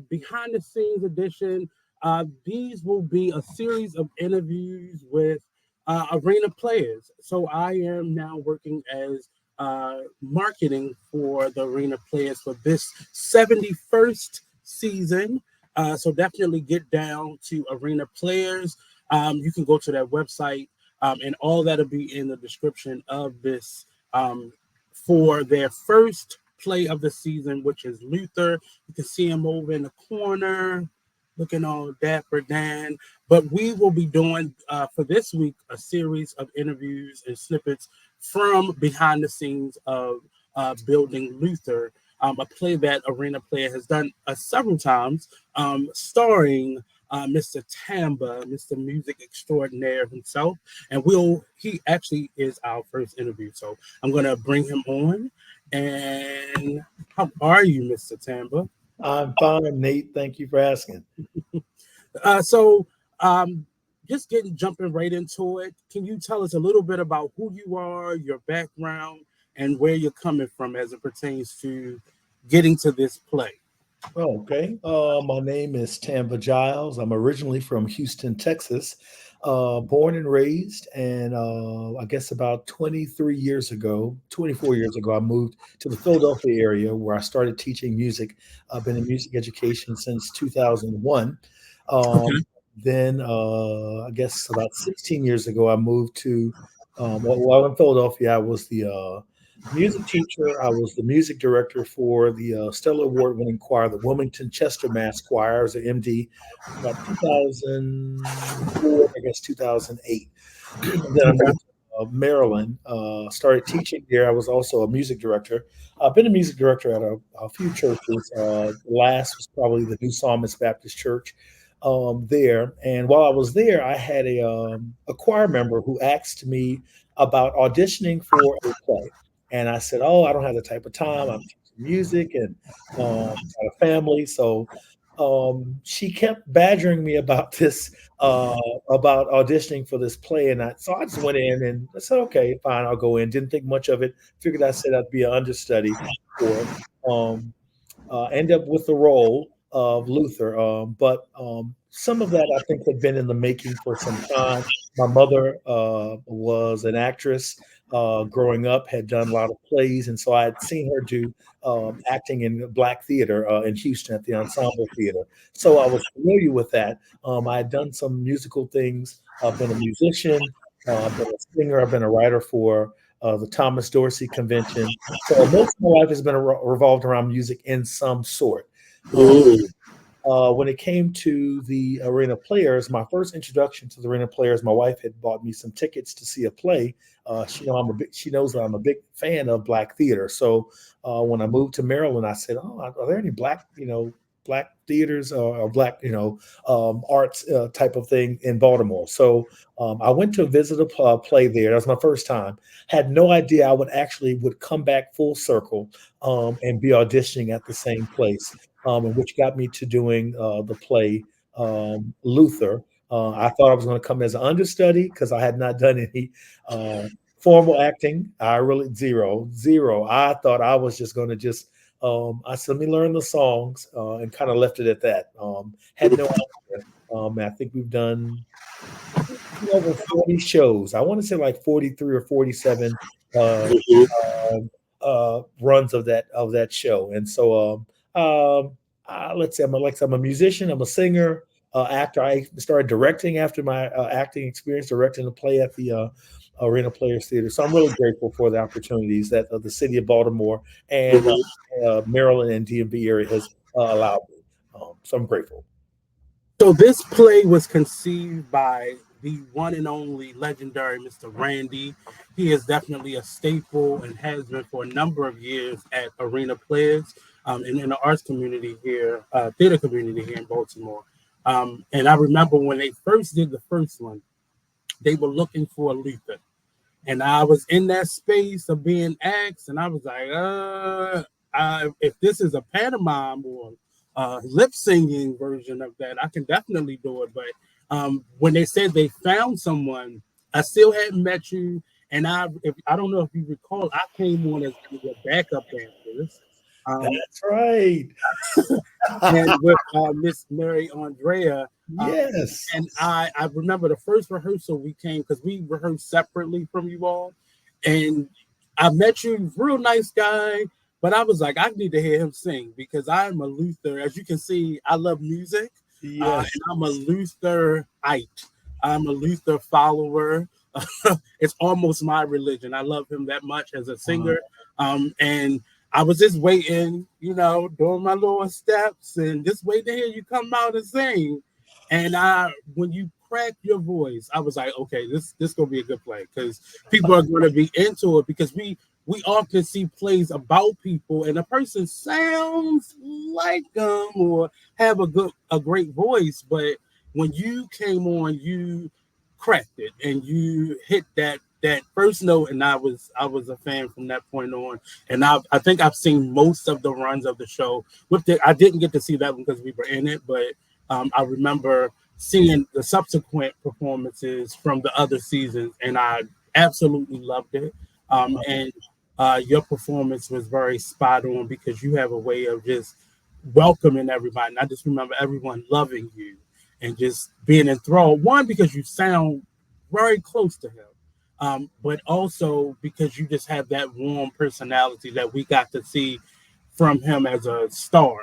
behind the scenes edition. These will be a series of interviews with arena players. So I am now working as marketing for the arena players for this 71st season. So definitely get down to arena players. You can go to their website, and all that'll be in the description of this for their first play of the season, which is Luther. You can see him over in the corner, looking all dapper Dan. But we will be doing for this week a series of interviews and snippets from behind the scenes of building Luther, a play that Arena Player has done several times, starring Mr. TAMBA, Mr. Music Extraordinaire himself. And he actually is our first interview. So I'm going to bring him on. And how are you, Mr. TAMBA? I'm fine, Nate. Thank you for asking. So just jumping right into it, can you tell us a little bit about who you are, your background, and where you're coming from as it pertains to getting to this play? Okay. My name is TAMBA Giles. I'm originally from Houston, Texas, born and raised. And I guess about 24 years ago, I moved to the Philadelphia area where I started teaching music. I've been in music education since 2001. Okay. Then I guess about 16 years ago, I moved to, while in Philadelphia, I was the music teacher. I was the music director for the Stellar Award-winning choir, the Wilmington Chester Mass Choir. I was an MD about 2004, I guess 2008. Then I moved to Maryland, started teaching there. I was also a music director. I've been a music director at a few churches. Last was probably the New Psalmist Baptist Church there. And while I was there, I had a choir member who asked me about auditioning for a play. And I said, "Oh, I don't have the type of time. I'm teaching music and got a family." So she kept badgering me about this, about auditioning for this play. And so I just went in and I said, "Okay, fine, I'll go in." Didn't think much of it. Figured I said I'd be an understudy for it. End up with the role of Luther. But some of that I think had been in the making for some time. My mother was an actress growing up, had done a lot of plays, and so I had seen her do acting in Black theater in Houston at the Ensemble Theater. So I was familiar with that. I had done some musical things. I've been a musician, I've been a singer, I've been a writer for the Thomas Dorsey Convention. So most of my life has been revolved around music in some sort. When it came to the arena players, my first introduction to the arena players, my wife had bought me some tickets to see a play. She knows that I'm a big fan of Black theater. So when I moved to Maryland, I said, "Oh, are there any Black theaters or Black, arts type of thing in Baltimore?" So I went to visit a play there. That was my first time. Had no idea I would come back full circle and be auditioning at the same place. Which got me to doing the play Luther. I thought I was going to come as an understudy because I had not done any formal acting. I really zero. I thought I was just going to I said, let me learn the songs and kind of left it at that. Had no idea. I think we've done over 40 shows. I want to say like 43 or 47 runs of that show. And so let's say I'm a musician, I'm a singer, actor. I started directing after my acting experience, directing a play at the Arena Players Theater. So I'm really grateful for the opportunities that the city of Baltimore and Maryland and DMV area has allowed me. So I'm grateful. So this play was conceived by the one and only legendary Mr. Randy. He is definitely a staple and has been for a number of years at Arena Players and in the arts community here, theater community here in Baltimore. And I remember when they first did the first one, they were looking for a Luther. And I was in that space of being asked, and I was like, if this is a pantomime or lip singing version of that, I can definitely do it. But when they said they found someone, I still hadn't met you. And I don't know if you recall, I came on as a backup dancer. That's right. And with Miss Mary Andrea. Yes. And I remember the first rehearsal we came because we rehearsed separately from you all. And I met you, real nice guy. But I was like, I need to hear him sing because I'm a Luther. As you can see, I love music. Yes. And I'm a Lutherite. I'm a Luther follower. It's almost my religion. I love him that much as a singer. And I was just waiting, doing my little steps and just waiting to hear you come out and sing. And when you cracked your voice, I was like, okay, this gonna be a good play because people are gonna be into it because we often see plays about people and a person sounds like them or have a great voice, but when you came on, you cracked it and you hit that first note, and I was a fan from that point on. And I think I've seen most of the runs of the show. I didn't get to see that one because we were in it, but I remember seeing the subsequent performances from the other seasons, and I absolutely loved it. And your performance was very spot on because you have a way of just welcoming everybody. And I just remember everyone loving you and just being enthralled. One, because you sound very close to him, but also because you just have that warm personality that we got to see from him as a star.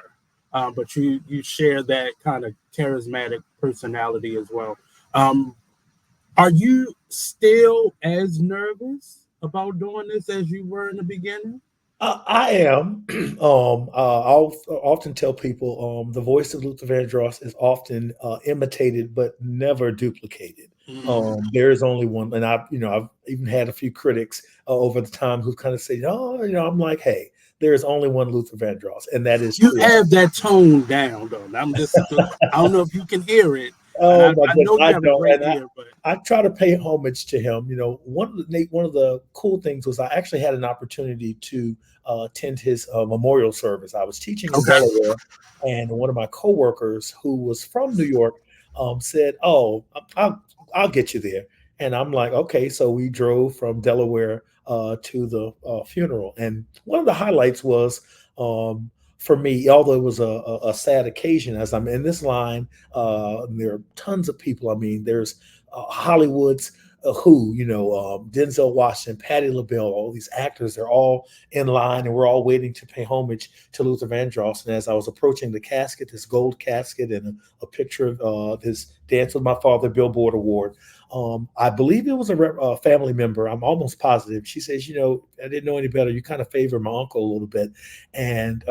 But you share that kind of charismatic personality as well. Are you still as nervous about doing this as you were in the beginning? I am. I'll often tell people the voice of Luther Vandross is often imitated but never duplicated. There is only one, and I've even had a few critics over the time who kind of say, "Oh, I'm like, hey, there is only one Luther Vandross, and that is You true." have that tone down, though. I don't know if you can hear it, and Oh I my goodness, know you I have a don't, great and ear, but I try to pay homage to him. One of the cool things was I actually had an opportunity to attend his memorial service. I was teaching in okay. Delaware, and one of my coworkers who was from New York said, "Oh, I'll get you there." And I'm like, "Okay." So we drove from Delaware to the funeral, and one of the highlights was. For me, although it was a sad occasion, as I'm in this line, there are tons of people. I mean, there's Hollywood's Denzel Washington, Patti LaBelle, all these actors. They're all in line, and we're all waiting to pay homage to Luther Vandross. And as I was approaching the casket, this gold casket, and a picture of his Dance with My Father Billboard Award, I believe it was a family member. I'm almost positive. She says, I didn't know any better. You kind of favor my uncle a little bit. And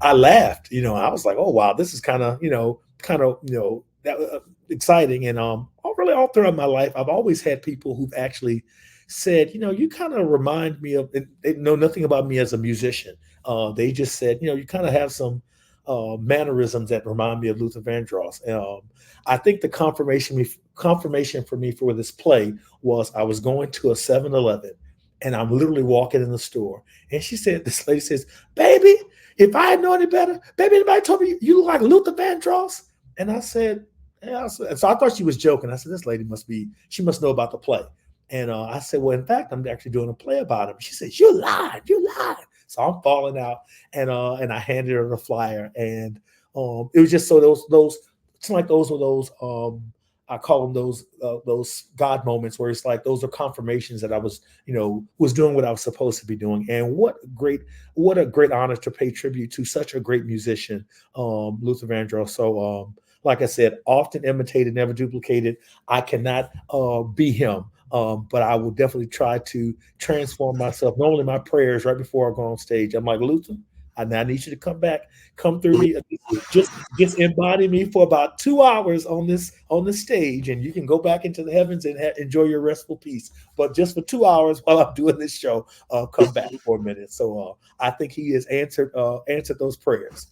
I laughed. I was like, oh, wow, this is that exciting. And all throughout my life, I've always had people who've actually said, you kind of remind me of, and they know nothing about me as a musician. They just said, you kind of have some mannerisms that remind me of Luther Vandross. I think the confirmation for me for this play was I was going to a 7-Eleven, and I'm literally walking in the store. And this lady says, baby, if I had known any better, baby, anybody told me you look like Luther Vandross? And I said, yeah. So I thought she was joking. I said, this lady she must know about the play. And I said, well, in fact, I'm actually doing a play about him. She says, you lied. So I'm falling out, and I handed her the flyer, and it was just so those it's like those were those I call them those God moments where it's like those are confirmations that I was was doing what I was supposed to be doing. And what a great honor to pay tribute to such a great musician, Luther Vandross. So like I said, often imitated, never duplicated. I cannot be him. But I will definitely try to transform myself. Normally, my prayers right before I go on stage, I'm like, Luther, I need you to come back, come through me, just embody me for about 2 hours on this stage, and you can go back into the heavens and enjoy your restful peace. But just for 2 hours while I'm doing this show, come back for a minute. So I think he has answered those prayers.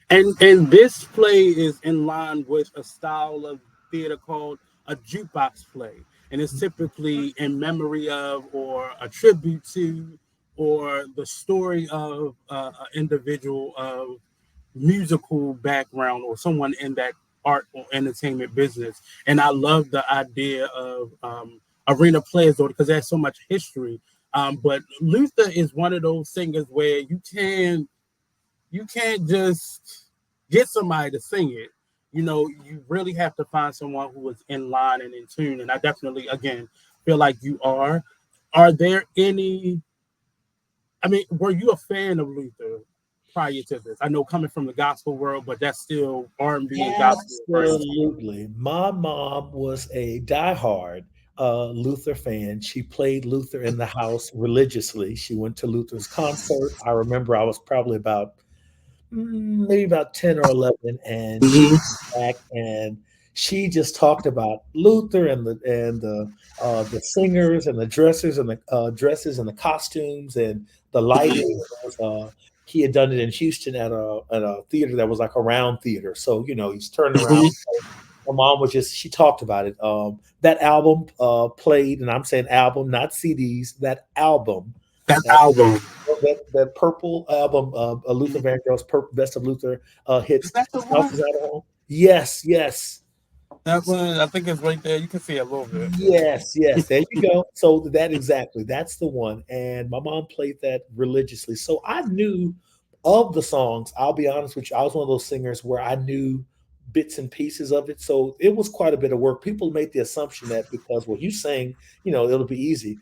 And this play is in line with a style of theater called a jukebox play, and it's typically in memory of or a tribute to or the story of an individual of musical background or someone in that art or entertainment business. And I love the idea of arena players because there's so much history. But Luther is one of those singers where you can you can't just get somebody to sing it. You really have to find someone who is in line and in tune. And I definitely, again, feel like you are. Are there any? I mean, were you a fan of Luther prior to this? I know coming from the gospel world, but that's still R&B and gospel versus. Absolutely. My mom was a diehard Luther fan. She played Luther in the house religiously. She went to Luther's concert. I remember I was probably about maybe about 10 or 11, and she Mhm. came back and she just talked about Luther and the singers and the dressers and the dresses and the costumes and the lighting. Mhm. It was, he had done it in Houston at a theater that was like a round theater. So, he's turning around. Mhm. My mom was just, she talked about it. That album played, and I'm saying album, not CDs, that album, That that album. that purple album, Luther Vandross, Best of Luther Is hits. that the House one? is at home. Yes, yes. That one, I think it's right there. You can see a little bit. Yes, yes. There you go. So that exactly, that's the one. And my mom played that religiously. So I knew of the songs. I'll be honest with you. I was one of those singers where I knew bits and pieces of it. So it was quite a bit of work. People made the assumption that because well, you sing, it'll be easy.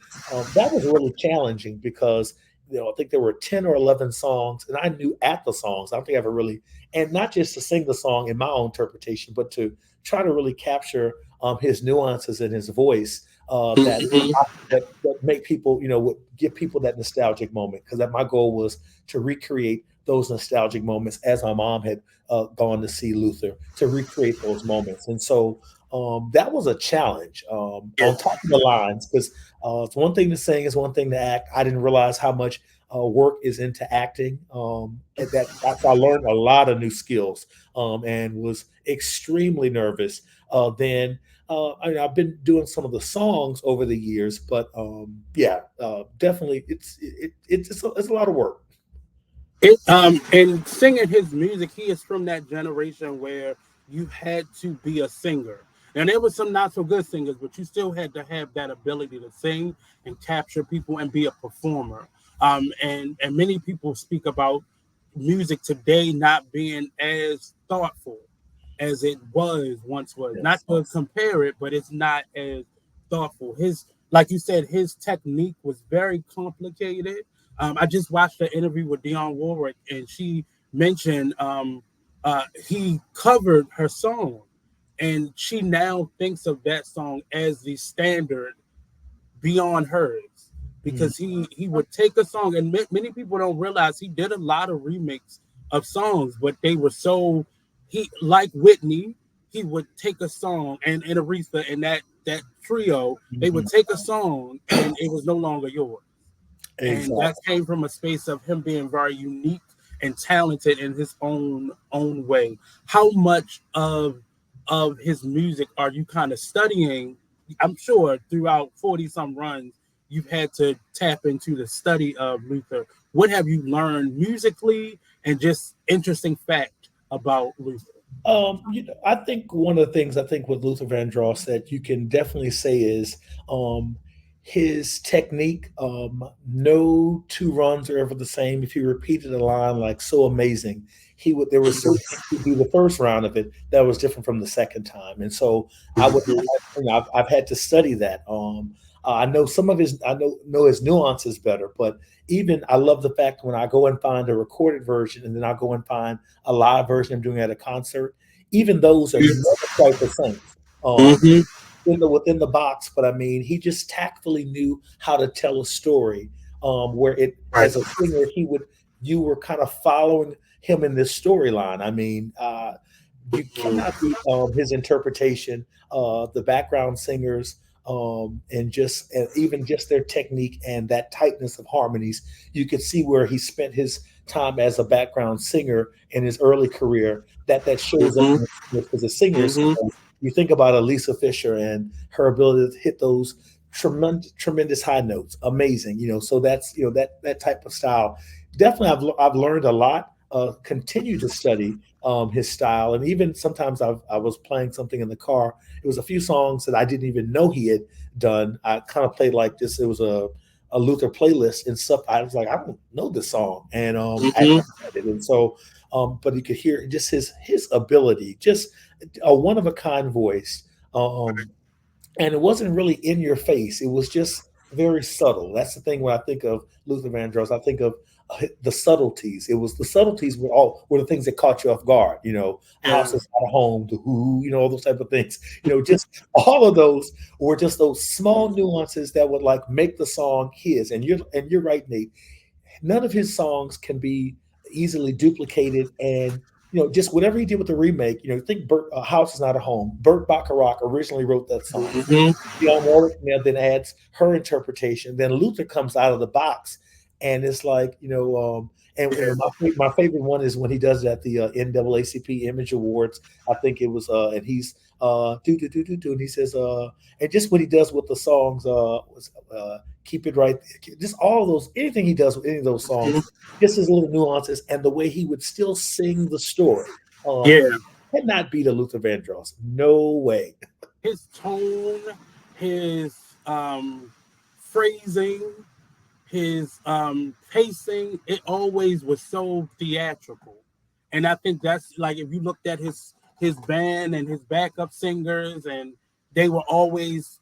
That was really challenging because I think there were 10 or 11 songs, and I knew at the songs. I don't think I ever really, and not just to sing the song in my own interpretation, but to try to really capture his nuances and his voice that Mhm. that make people, would give people that nostalgic moment. Because that my goal was to recreate those nostalgic moments as my mom had gone to see Luther, to recreate those moments. And so that was a challenge Yeah. on top of the lines because it's one thing to sing, it's one thing to act. I didn't realize how much work is into acting. And that's I learned a lot of new skills and was extremely nervous. Then I've been doing some of the songs over the years, but yeah, definitely it's a lot of work. And singing his music, he is from that generation where you had to be a singer. And there was some not so good singers, but you still had to have that ability to sing and capture people and be a performer. And many people speak about music today not being as thoughtful as it once was. Not Yes. to compare it, but it's not as thoughtful. Like you said, his technique was very complicated. I just watched an interview with Dionne Warwick, and she mentioned he covered her song, and she now thinks of that song as the standard beyond hers Mm, because he would take a song, and many people don't realize he did a lot of remix of songs, but they were so he like Whitney, he would take a song and Aretha and that trio, they would mhm. take a song and it was no longer yours. And that Exactly. came from a space of him being very unique and talented in his own way. How much of his music are you kind of studying? I'm sure throughout 40 some runs you've had to tap into the study of Luther. What have you learned musically and just interesting fact about Luther? I think one of the things I think with Luther Vandross that you can definitely say is um, his technique. No two runs are ever the same. If he repeated a line like "so amazing," he would. There was certain things he'd do the first round of it that was different from the second time, and so I would. I've had to study that. I know some of his. I know his nuances better, but even I love the fact when I go and find a recorded version, and then I go and find a live version I'm doing at a concert. Even those are never quite the same. Um, Mm-hmm. within the box, but I mean, he just tactfully knew how to tell a story. Where it Right. as a singer, you were kind of following him in this storyline. I mean, you cannot beat his interpretation, the background singers, and even just their technique and that tightness of harmonies. You could see where he spent his time as a background singer in his early career. That shows up Mm-hmm. because the singers. Mm-hmm. You think about Elisa Fisher and her ability to hit those tremendous high notes, amazing. So that's that type of style. Definitely, I've learned a lot. Continue to study his style, and even sometimes I was playing something in the car. It was a few songs that I didn't even know he had done. I kind of played like this. It was a Luther playlist and stuff. I was like, I don't know this song, and I Mm-hmm. heard it, and so but you could hear just his ability, just a one of a kind voice. Um, and it wasn't really in your face. It was just very subtle. That's the thing when I think of Luther Vandross. I think of the subtleties. It was the subtleties were the things that caught you off guard. You know, a house Yeah. is not a home, the who, you know, all those type of things. You know, just all of those were just those small nuances that would like make the song his. And you're right, Nate. None of his songs can be easily duplicated, and just whatever he did with the remake. Think Burt, House is Not a Home. Burt Bacharach originally wrote that song. Mm-hmm. Dionne Warwick now then adds her interpretation. Then Luther comes out of the box, and it's like and my favorite one is when he does it at the NAACP Image Awards. I think it was and he's do do do do do, and he says and just what he does with the songs keep it right, just all of those, anything he does with any of those songs, just his little nuances and the way he would still sing the story. Yeah. Cannot beat a Luther Vandross. No way. His tone, his phrasing, his pacing, it always was so theatrical. And I think that's like, if you looked at his band and his backup singers, and they were always,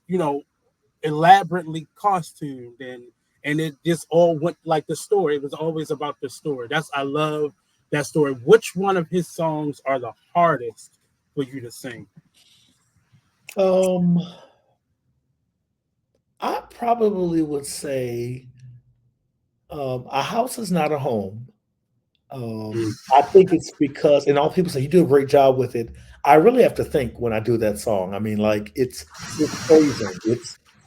elaborately costumed, and it just all went like the story. It was always about the story. I love that story. Which one of his songs are the hardest for you to sing? Um, I probably would say A House is Not a Home. I think it's because, and all people say you do a great job with it. I really have to think when I do that song. I mean, like it's phrasing,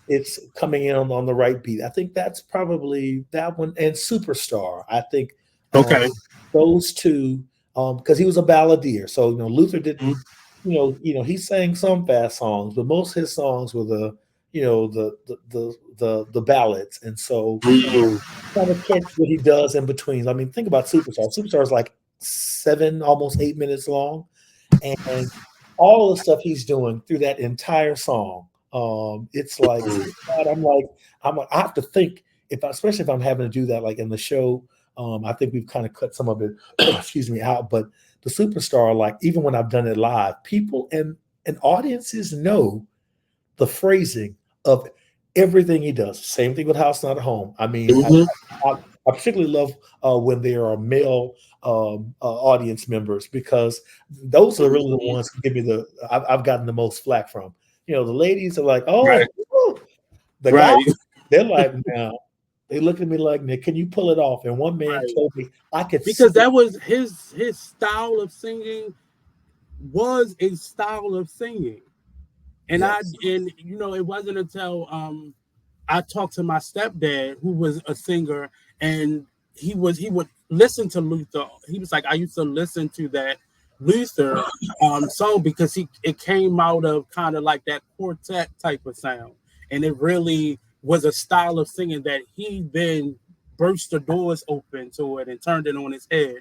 it's coming in on the right beat. I think that's probably that one, and Superstar. I think Okay. those two, because he was a balladeer. So Luther didn't, Mhm. he sang some fast songs, but most of his songs were the ballads, and so Mhm. trying to catch what he does in between. I mean, think about Superstar. Superstar is like 7, almost 8 minutes long, and all the stuff he's doing through that entire song. It's like, God, I have to think, especially if I'm having to do that, like in the show. I think we've kind of cut some of it, excuse me, out. But the Superstar, like even when I've done it live, people and audiences know the phrasing of everything he does. Same thing with House Not a Home. I mean, Mhm. I particularly love when there are male audience members, because those are really the ones who give me I've gotten the most flack from. The ladies are like, Right. oh, woo." The guys, Right. they're like, now. They look at me like, Nick, can you pull it off? And one man Right. told me I could see Because it. that was his style of singing, was a style of singing. And Yes. it wasn't until I talked to my stepdad, who was a singer, and he would listen to Luther. He was like, I used to listen to that Luther song because it came out of kind of like that quartet type of sound, and it really was a style of singing that he then burst the doors open to it and turned it on his head.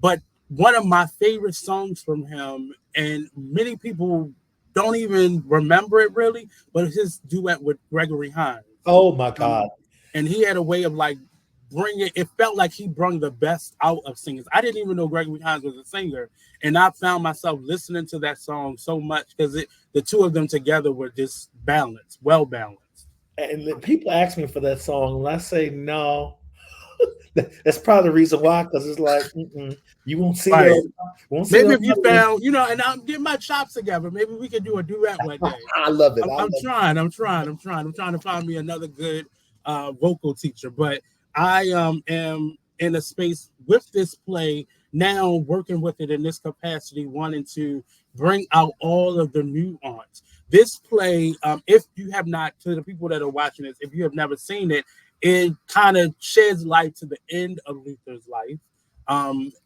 But one of my favorite songs from him, and many people don't even remember it really, but his duet with Gregory Hines. Oh my Um, God. and he had a way of like bringing it felt like he brought the best out of singers. I didn't even know Gregory Hines was a singer, and I found myself listening to that song so much because the two of them together were just balanced, well balanced. And people ask me for that song, and I say no. That's probably the reason why, because it's like you won't see Right. it. Won't see it Maybe on if you television. found, and I'm getting my chops together, maybe we could do a duet one day. I love it. I'm, I love I'm it. trying. I'm trying to find me another good vocal teacher. But I am in a space with this play now, working with it in this capacity, wanting to bring out all of the nuance. This play, if you have not, to the people that are watching this, if you have never seen it, it kind of sheds light to the end of Luther's life.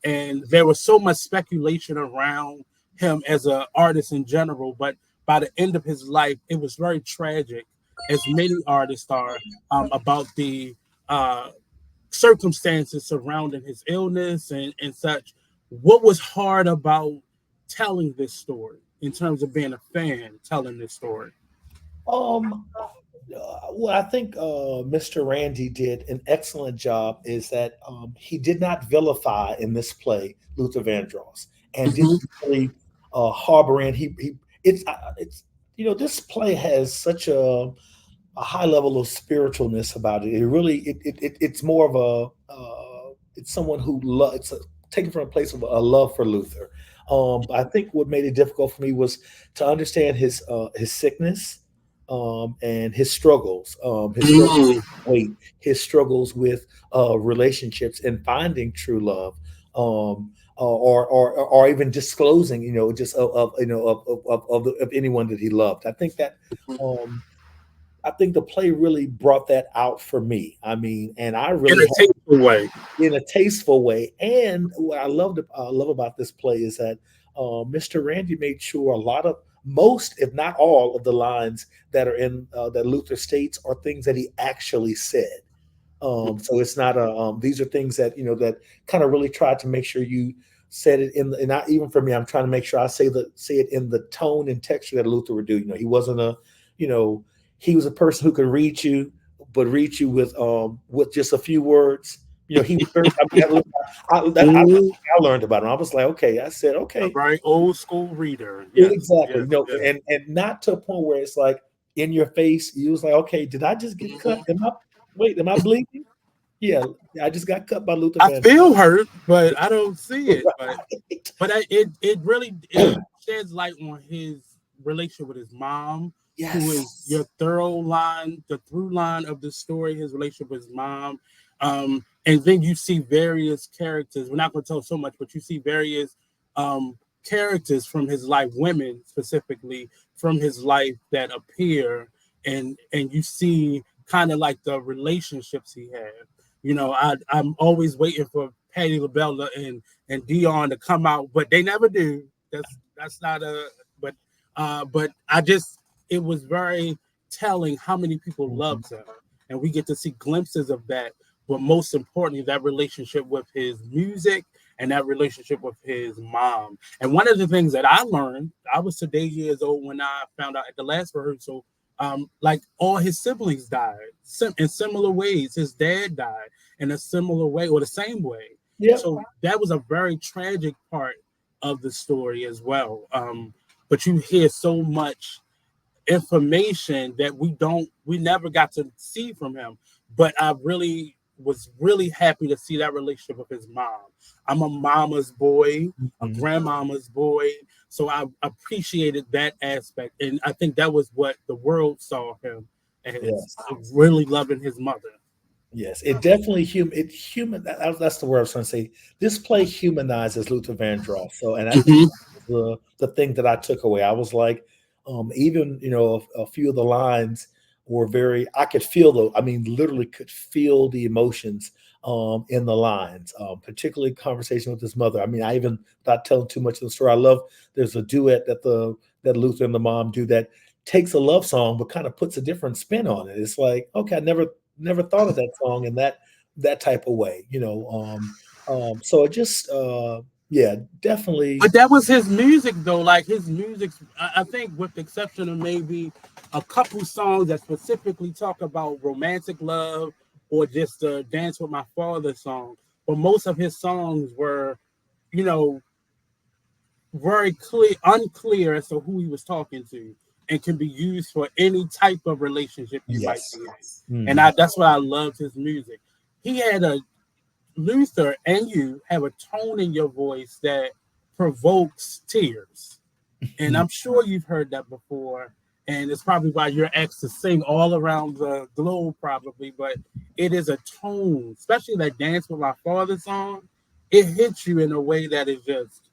And there was so much speculation around him as an artist in general, but by the end of his life, it was very tragic, as many artists are, about the uh, circumstances surrounding his illness and such. What was hard about telling this story in terms of being a fan telling this story? Um, what I think Mr. Randy did an excellent job is that he did not vilify in this play Luther Vandross, and didn't Hmm. really harbor in. It's this play has such a high level of spiritualness about it. It really it's more of it's someone who it's taken from a place of a love for Luther. I think what made it difficult for me was to understand his sickness, and his struggles Mm. with weight, his struggles with relationships and finding true love. Or even disclosing, just of anyone that he loved. I think the play really brought that out for me. I mean, and I In really a had tasteful way. in a tasteful way. And what love about this play is that Mr. Randy made sure a lot of most, if not all, of the lines that are in that Luther states are things that he actually said. So it's not a. These are things that that kind of really tried to make sure you said it in. And not even for me, I'm trying to make sure I say it in the tone and texture that Luther would do. He wasn't a, you know, he was a person who could read you, but read you with just a few words. He was very. Mhm. I learned about him. I was like, okay. I said, A okay, very old school reader. Yes, exactly. yes, yes. And not to a point where it's like in your face. You was like, okay, did I just get cut? Mhm. Am I bleeding? Yeah, I just got cut by Luther I Vandross. feel hurt, but I don't see it. Right. It really it sheds light on his relationship with his mom, who is your Yes. the through line of the story. His relationship with his mom, and then you see various characters. We're not going to tell so much, but you see various um, characters from his life, women specifically from his life that appear, and you see kind of like the relationships he had. I'm always waiting for Patty LaBella and Dion to come out, but they never do. That's not a but I just it was very telling how many people Mhm. loved him, and we get to see glimpses of that. But most importantly, that relationship with his music and that relationship with his mom. And one of the things that I learned, I was today years old when I found out at the last rehearsal, like all his siblings died in similar ways. His dad died in a similar way or the same way. Yep. So that was a very tragic part of the story as well. But you hear so much information that we never got to see from him. But I really was really happy to see that relationship with his mom. I'm a mama's boy, a Mhm. grandmama's boy, so I appreciated that aspect, and I think that was what the world saw him as, Yes. really loving his mother. Yes. It definitely that's the word I was trying to say. This play humanizes Luther Vandross. So, and I think Mhm. the thing that I took away. I was like, even a few of the lines were very. I could feel I mean, literally could feel the emotions in the lines. Particularly conversation with his mother. I mean, I even without telling too much of the story. I love. There's a duet that Luther and the mom do that takes a love song but kind of puts a different spin on it. It's like, okay, I never thought of that song in that type of way. So it just yeah, definitely. But that was his music, though. Like his music, I think, with the exception of maybe a couple songs that specifically talk about romantic love or just the "Dance with My Father" song. But most of his songs were, you know, very unclear as to who he was talking to, and can be used for any type of relationship you might Yes. be in. And Mhm. that's why I loved his music. He had a Luther and you have a tone in your voice that provokes tears. And I'm sure you've heard that before. And it's probably why you're asked to sing all around the globe, probably. But it is a tone, especially that Dance with My Father song. It hits you in a way that is just,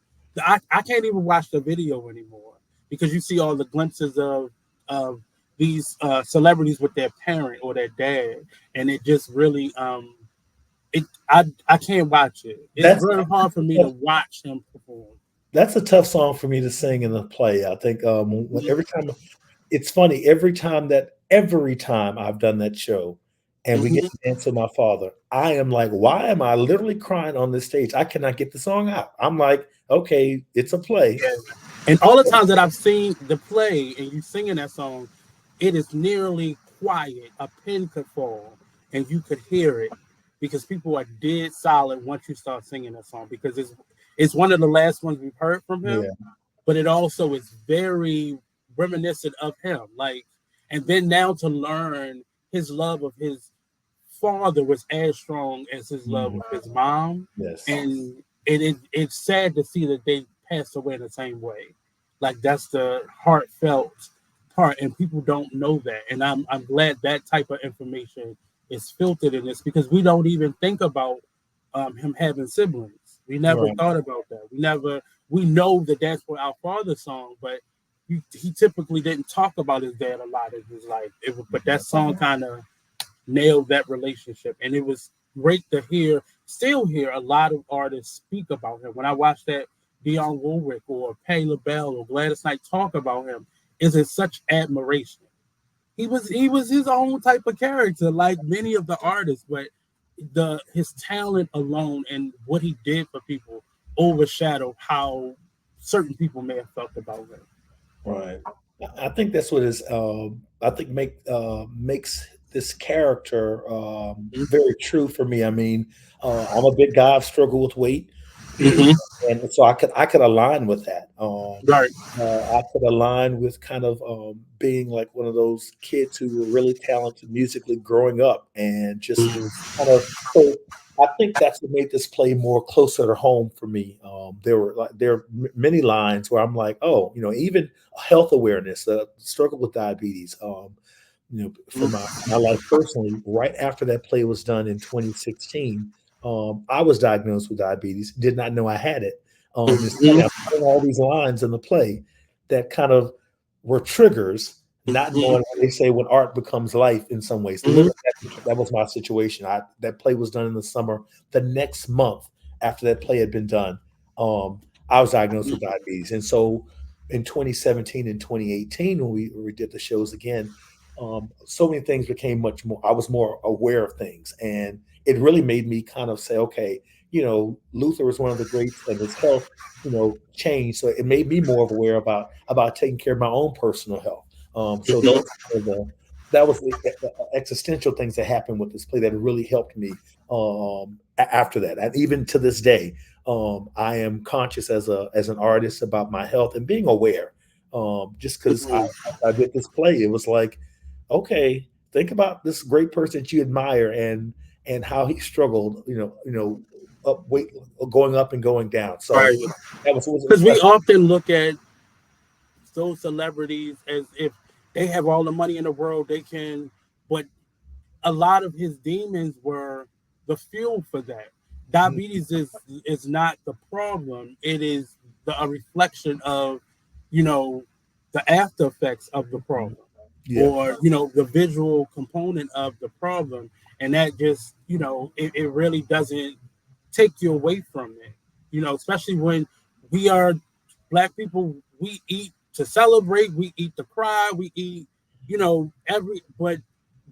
I can't even watch the video anymore because you see all the glimpses of these celebrities with their parent or their dad. And it just really, I can't watch it. It's That's very hard for me to watch him perform. that's a tough song for me to sing in the play. I think every time it's funny every time I've done that show and we get Mhm. to dance with my father, I am like, why am I literally crying on this stage? I cannot get the song out. I'm like, okay, it's a play. Yeah. And all the times that I've seen the play and you singing that song, it is nearly quiet. A pin could fall and you could hear it because people are dead silent once you start singing a song because it's one of the last ones we've heard from him, Yeah. but it also is very reminiscent of him. Like, and then now to learn his love of his father was as strong as his love Mhm. of his mom, Yes. and it's sad to see that they passed away in the same way. Like that's the heartfelt part, and people don't know that. And I'm glad that type of information is filtered in this because we don't even think about him having siblings. We never Right. thought about that. We know that that's for our father's song, but he typically didn't talk about his dad a lot in his life. But that song kind of nailed that relationship, and it was great to still hear a lot of artists speak about him. When I watched that Dionne Warwick or Patti LaBelle or Gladys Knight talk about him, is in such admiration. He was his own type of character, like many of the artists, but his talent alone and what he did for people overshadowed how certain people may have felt about him. Right. I think that's what is. I think makes this character very true for me. I mean, I'm a big guy. I've struggled with weight, Mm-hmm. and so I could align with that. Right. I could align with kind of being like one of those kids who were really talented musically growing up, and just kind of. So I think that's what made this play more closer to home for me. There are many lines where I'm like, oh, even health awareness, struggle with diabetes. For my life personally, right after that play was done in 2016, I was diagnosed with diabetes. Did not know I had it. It's funny, Mm-hmm. I'm putting all these lines in the play that kind of were triggers, not Mm-hmm. knowing what they say when art becomes life in some ways. Mm-hmm. Literally, that was my situation. That play was done in the summer. The next month after that play had been done, I was diagnosed with diabetes. And so in 2017 and 2018, when we did the shows again, so many things became much more, I was more aware of things. And it really made me kind of say, okay, Luther was one of the greats and his health, changed. So it made me more aware about taking care of my own personal health. So those are that was the existential things that happened with this play that really helped me after that. And even to this day, I am conscious as an artist about my health and being aware. Just because Mm-hmm. I did this play, it was like, okay, think about this great person that you admire and how he struggled, up weight, going up and going down. So Right. that was Because we often look at those celebrities as if they have all the money in the world, they can, but a lot of his demons were the fuel for that. Diabetes is not the problem. It is a reflection of, you know, the after effects of the problem, yeah, or the visual component of the problem, and that just it really doesn't take you away from it. Especially when we are black people, we eat to celebrate, we eat to cry, we eat, but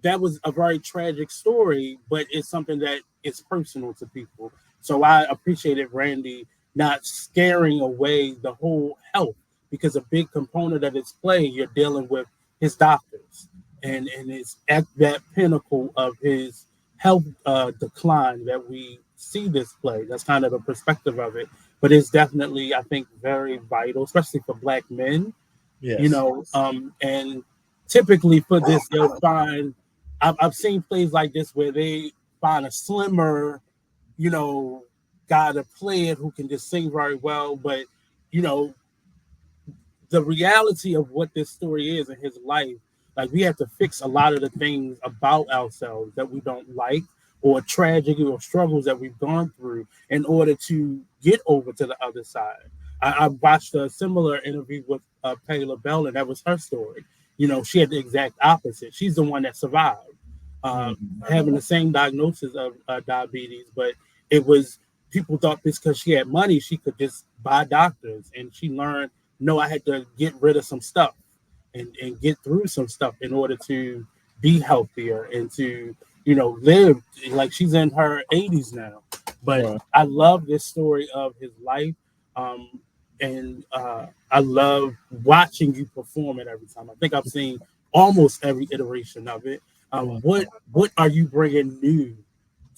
that was a very tragic story, but it's something that is personal to people. So I appreciated Randy not scaring away the whole health, because a big component of his play, you're dealing with his doctors, and it's at that pinnacle of his health decline that we see this play. That's kind of the perspective of it, but it's definitely, I think, very vital, especially for black men. yes, And typically for this, they'll find. I've seen plays like this where they find a slimmer, you know, guy to play it who can just sing very well, but you know, the reality of what this story is in his life, like we have to fix a lot of the things about ourselves that we don't like, or tragedy or struggles that we've gone through in order to get over to the other side. I watched a similar interview with Patti LaBelle, and that was her story. She had the exact opposite. She's the one that survived, uh, mhm, having the same diagnosis of diabetes, but it was, people thought this because she had money, she could just buy doctors, and she learned, no, I had to get rid of some stuff and get through some stuff in order to be healthier and to, live. Like, she's in her 80s now. But right, I love this story of his life. And I love watching you perform it every time. I think I've seen almost every iteration of it. Wow. What are you bringing new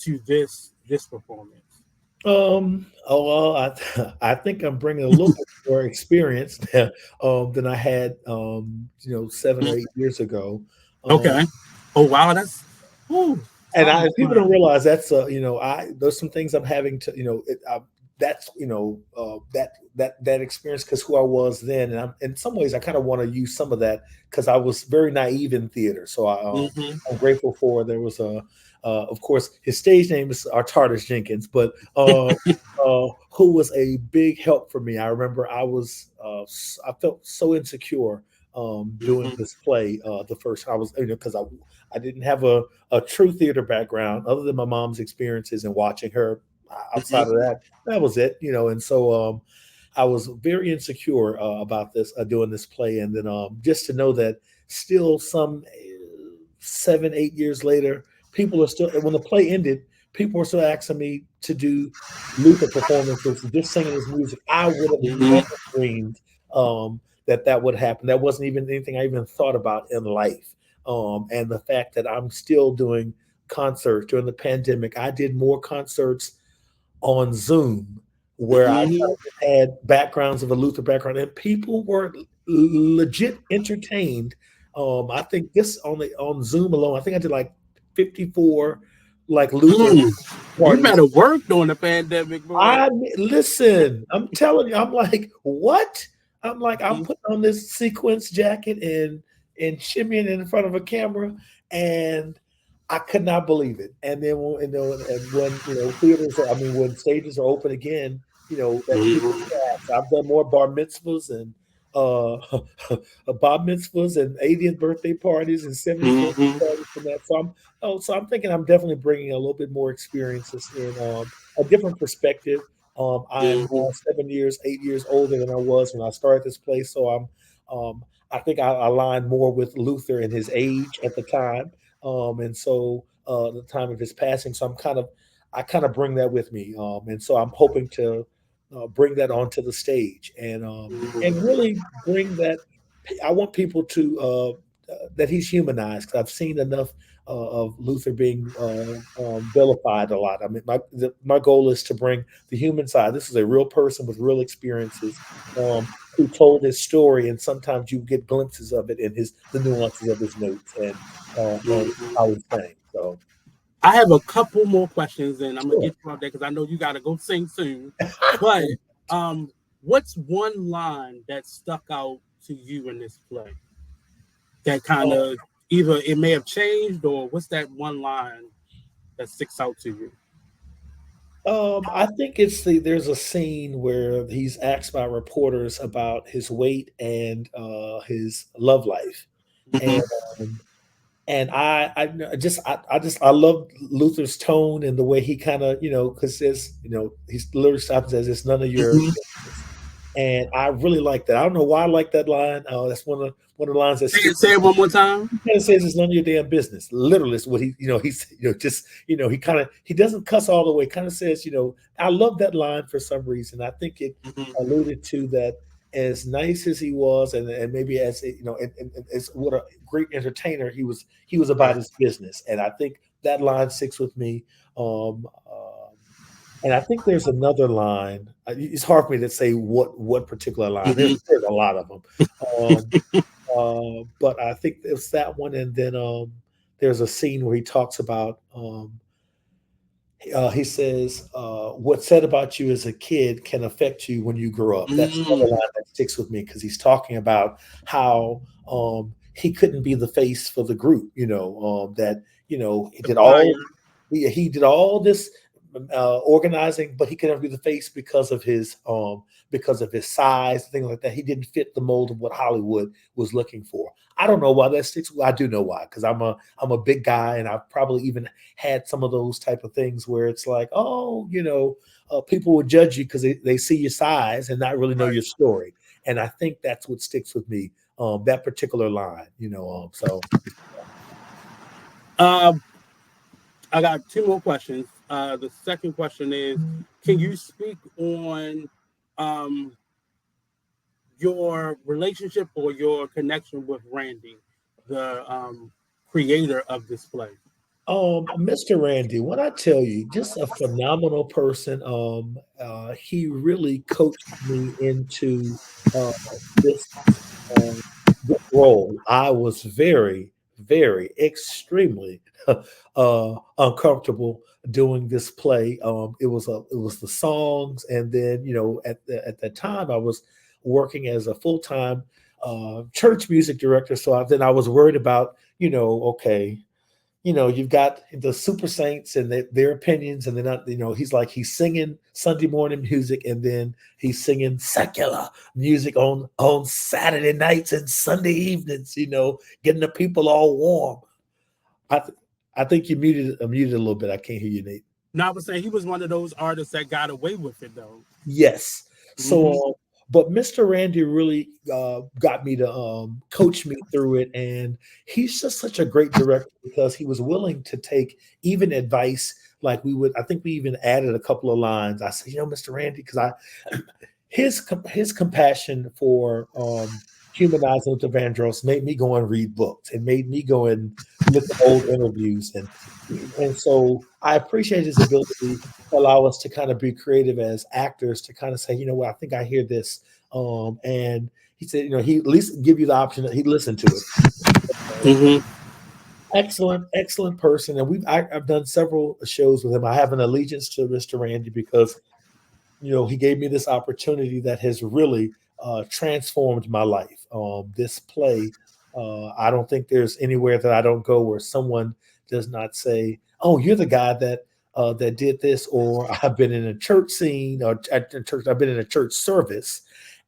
to this performance? Oh well, I think I'm bringing a little bit more experience than I had, 7 or 8 years ago. Um, Okay. Oh wow, that's oh and time is people don't flying. realize that's I there's some things I'm having to that's that experience because who I was then, and I'm in some ways I kind of want to use some of that because I was very naive in theater. So Mm-hmm. I'm grateful for there was a of course his stage name is Artardus Jenkins, but who was a big help for me. I remember I felt so insecure doing Mm-hmm. this play the first I was because I didn't have a true theater background other than my mom's experiences and watching her. Outside of Mm-hmm. that was it, and so I was very insecure about this doing this play, and then just to know that still some 7, 8 years later, people are still when the play ended, people were still asking me to do Luther performances, just singing his music. I would have Mm-hmm. never dreamed that would happen. That wasn't even anything I even thought about in life. And the fact that I'm still doing concerts during the pandemic, I did more concerts on Zoom where I kind Mm-hmm. of had backgrounds of a Luther background, and people were legit entertained. I think this on Zoom alone, I think I did like 54 like Luther Mm. You parties. better work during the pandemic, boy. Listen, I'm telling you, I'm like, what? I'm like, I'm Mm-hmm. putting on this sequence jacket and shimmying in front of a camera, and I could not believe it. And then when theaters, when stages are open again, that people Mm-hmm. still ask. I've done more bar mitzvahs and uh, bar mitzvahs and 80th birthday parties and 74th Mm-hmm. parties and that. So I'm thinking I'm definitely bringing a little bit more experiences in. A different perspective. I'm Mm-hmm. 7 years, 8 years older than I was when I started this place, so I think I aligned more with Luther and his age at the time, and so the time of his passing. So I kind of bring that with me, and so I'm hoping to bring that onto the stage and Mm-hmm. really bring that. I want people to that he's humanized because I've seen enough of Luther being vilified a lot. I mean, my goal is to bring the human side. This is a real person with real experiences who told his story, and sometimes you get glimpses of it in the nuances of his notes and Mm-hmm. how he sang. So I have a couple more questions, and I'm gonna sure. get you out there because I know you gotta go sing soon. But um, what's one line that stuck out to you in this play that kind Uh, of either it may have changed or what's that one line that sticks out to you? I think there's a scene where he's asked by reporters about his weight and his love life, and Mm-hmm. um, and I love Luther's tone and the way he kind of because there's he's literally stops and says it's none of your Mm-hmm. business, and I really like that. I don't know why I like that line. That's one of the lines that sticks. Say it one more time. He kind of says it's none of your damn business. Literally, is what he's just he doesn't cuss all the way. Kind of says I love that line for some reason. I think it Mm-hmm. alluded to that as nice as he was, and maybe as and as what a great entertainer he was about Right. his business, and I think that line sticks with me. Um, um, and I think there's another line. It's hard for me to say what particular line. Mm-hmm. There's a lot of them. Um, but I think it's that one, and then there's a scene where he talks about. He says, "What's said about you as a kid can affect you when you grow up." That's another Mm-hmm. line that sticks with me because he's talking about how he couldn't be the face for the group. That he The did choir. he did all this organizing, but he could never be the face because of his size, things like that. He didn't fit the mold of what Hollywood was looking for. I don't know why that sticks. Well, I do know why, because I'm a big guy, and I've probably even had some of those type of things where it's like, oh, people will judge you because they see your size and not really know Right. your story. And I think that's what sticks with me. That particular line. So Uh, I got two more questions. The second question is, can you speak on um, your relationship or your connection with Randy? the creator of this play? Mr. Randy, when I tell you, just a phenomenal person. He really coached me into uh, this uh, this role. I was very, very, extremely uncomfortable doing this play. It was the songs, and then at that time I was working as a full time church music director. So then I was worried about okay, you've got the super saints and their opinions, and they're not, he's singing Sunday morning music, and then he's singing secular music on Saturday nights and Sunday evenings, getting the people all warm. I th- I think you muted a little bit. I can't hear you, Nate. No, I was saying he was one of those artists that got away with it, though. Yes. Hmm. So, but Mr. Randy really got me to coach me through it, and he's just such a great director because he was willing to take even advice. Like I think we even added a couple of lines. I said, Mr. Randy, because his compassion for humanizing Luther Vandross made me go and read books and made me go and look at old interviews, and so I appreciate his ability to allow us to kind of be creative as actors to kind of say, what, I think I hear this, and he said, he at least give you the option that he listened to it. Hmm. Excellent person, and I've done several shows with him. I have an allegiance to Mr. Randy because he gave me this opportunity that has really transformed my life. This play, I don't think there's anywhere that I don't go where someone does not say, "Oh, you're the guy that did this," or "I've been in a church scene or at the church. I've been in a church service,"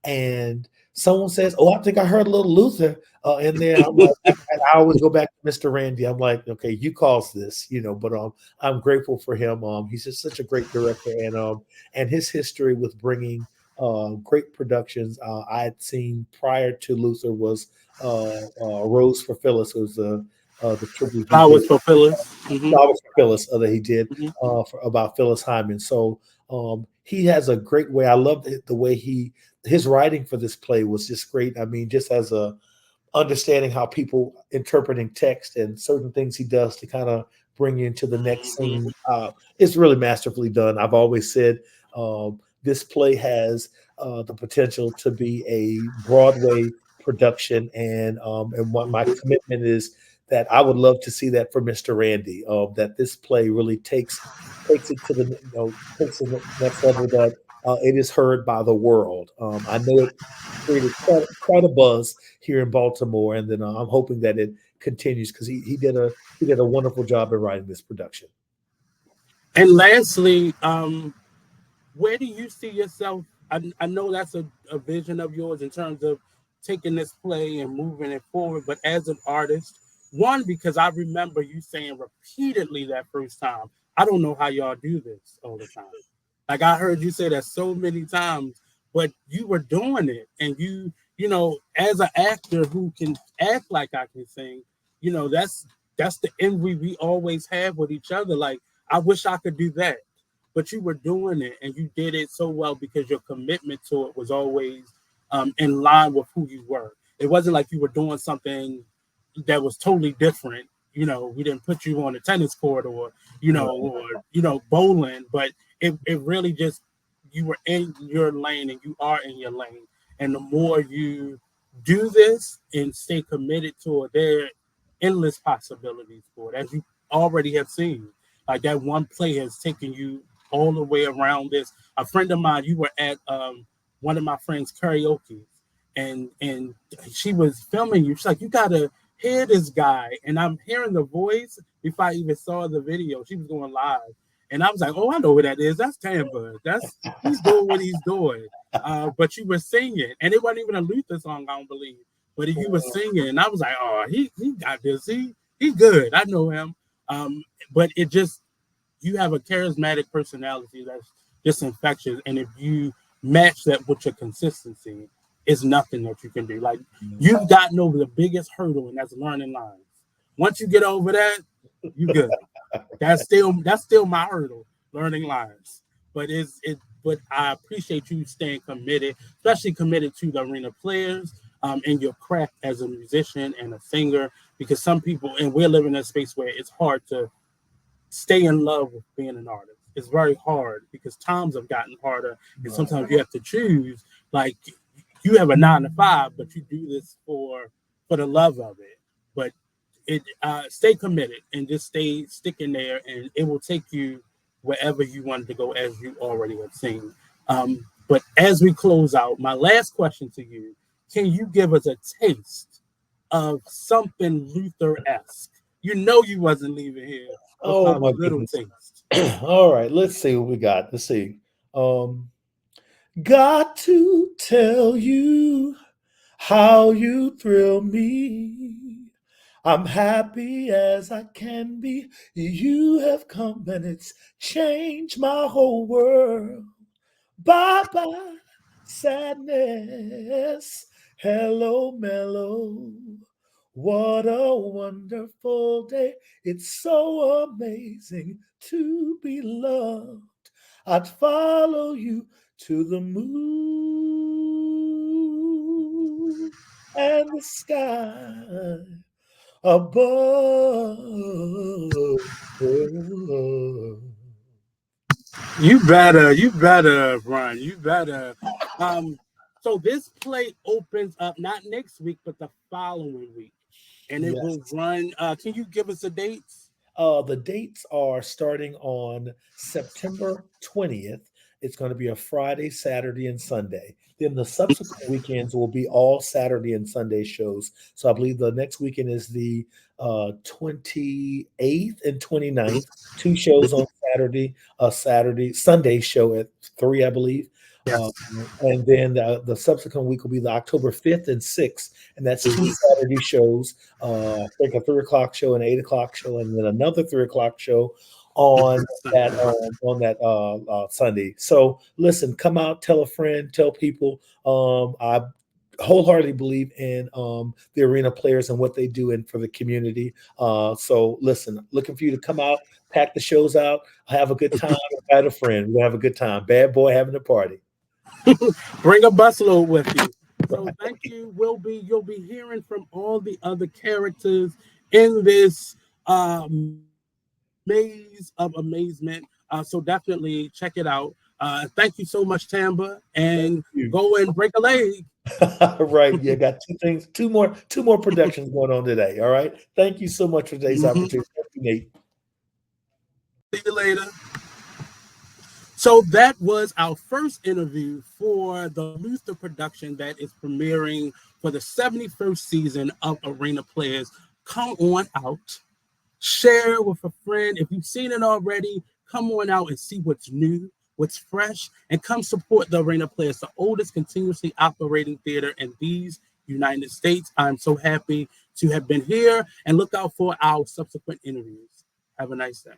and someone says, "Oh, I think I heard a little Luther in there." I'm like, I always go back to Mr. Randy. I'm like, okay, you caused this, but I'm grateful for him. He's just such a great director, and his history with bringing great productions I had seen prior to Luther was Rose for Phyllis, was the tribute he did. Flowers for Phyllis. Hmm. Flowers for Phyllis that he did Hmm. about Phyllis Hyman. So he has a great way. I love the way his writing for this play was just great. I mean, just as a understanding how people interpreting text and certain things he does to kind of bring you into the next Hmm. scene. It's really masterfully done. I've always said this play has the potential to be a Broadway production, and what my commitment is that I would love to see that for Mr. Randy. That this play really takes it to the takes it to the next level, that it is heard by the world. I know it created quite a buzz here in Baltimore, and then I'm hoping that it continues because he did a wonderful job in writing this production. And lastly, where do you see yourself? I know that's a vision of yours in terms of taking this play and moving it forward, but as an artist, one, because I remember you saying repeatedly that first time, I don't know how y'all do this all the time. Like I heard you say that so many times, but you were doing it, and as an actor who can act like I can sing, that's the envy we always have with each other. Like I wish I could do that, but you were doing it, and you did it so well because your commitment to it was always in line with who you were. It wasn't like you were doing something that was totally different. We didn't put you on a tennis court or bowling, but it really just, you were in your lane and you are in your lane. And the more you do this and stay committed to it, there are endless possibilities for it, as you already have seen. Like that one play has taken you all the way around this. A friend of mine, you were at one of my friends' karaoke, and she was filming you. She's like, you gotta hear this guy. And I'm hearing the voice before I even saw the video. She was going live. And I was like, oh, I know who that is. That's TAMBA. He's doing what he's doing. But you were singing, and it wasn't even a Luther song, I don't believe. But you were singing, and I was like, oh, he got this. He good. I know him. But it just, you have a charismatic personality that's just infectious, and if you match that with your consistency, it's nothing that you can do. Like you've gotten over the biggest hurdle, and that's learning lines. Once you get over that, you good. That's still my hurdle, learning lines. But but I appreciate you staying committed, especially committed to the arena players. in your craft as a musician and a singer, because some people, and we're living in a space where it's hard to stay in love with being an artist. It's very hard because times have gotten harder, and sometimes you have to choose. Like, you have a 9 to 5, but you do this for the love of it. But stay committed and just stay sticking there, and it will take you wherever you wanted to go, as you already have seen. But as we close out, my last question to you: can you give us a taste of something Luther-esque? You know you wasn't leaving here Oh without a my little goodness. taste. All right, let's see what we got. Let's see. Got to tell you how you thrill me. I'm happy as I can be. You have come and it's changed my whole world. Bye bye, sadness. Hello, mellow. What a wonderful day. It's so amazing to be loved. I'd follow you to the moon and the sky above. You better, Ron. You better. Um, so this play opens up not next week, but the following week, and it will Yes. run. Can you give us the dates? The dates are starting on September 20th. It's going to be a Friday, Saturday, and Sunday. Then the subsequent weekends will be all Saturday and Sunday shows. So I believe the next weekend is the 28th and 29th. Two shows on Saturday, Sunday show at 3, I believe. Uh, Yes. and then the subsequent week will be the October 5th and 6th. And that's two Saturday shows, I think a 3 o'clock show and an 8 o'clock show, and then another 3 o'clock show on that Sunday. So listen, come out, tell a friend, tell people. I wholeheartedly believe in the arena players and what they do and for the community. So listen, looking for you to come out, pack the shows out, have a good time, invite a friend. We'll have a good time. Bad boy having a party. Bring a busload with you. So Right. thank you. You'll be hearing from all the other characters in this maze of amazement. So definitely check it out. Thank you so much, Tamba, Thank and you. go and break a leg. Right. You got two more productions going on today. All right. Thank you so much for today's Mhm. opportunity. Thank you, Nate. See you later. So that was our first interview for the Luther production that is premiering for the 71st season of Arena Players. Come on out, share with a friend. If you've seen it already, come on out and see what's new, what's fresh, and come support the Arena Players, the oldest continuously operating theater in these United States. I'm so happy to have been here, and look out for our subsequent interviews. Have a nice day.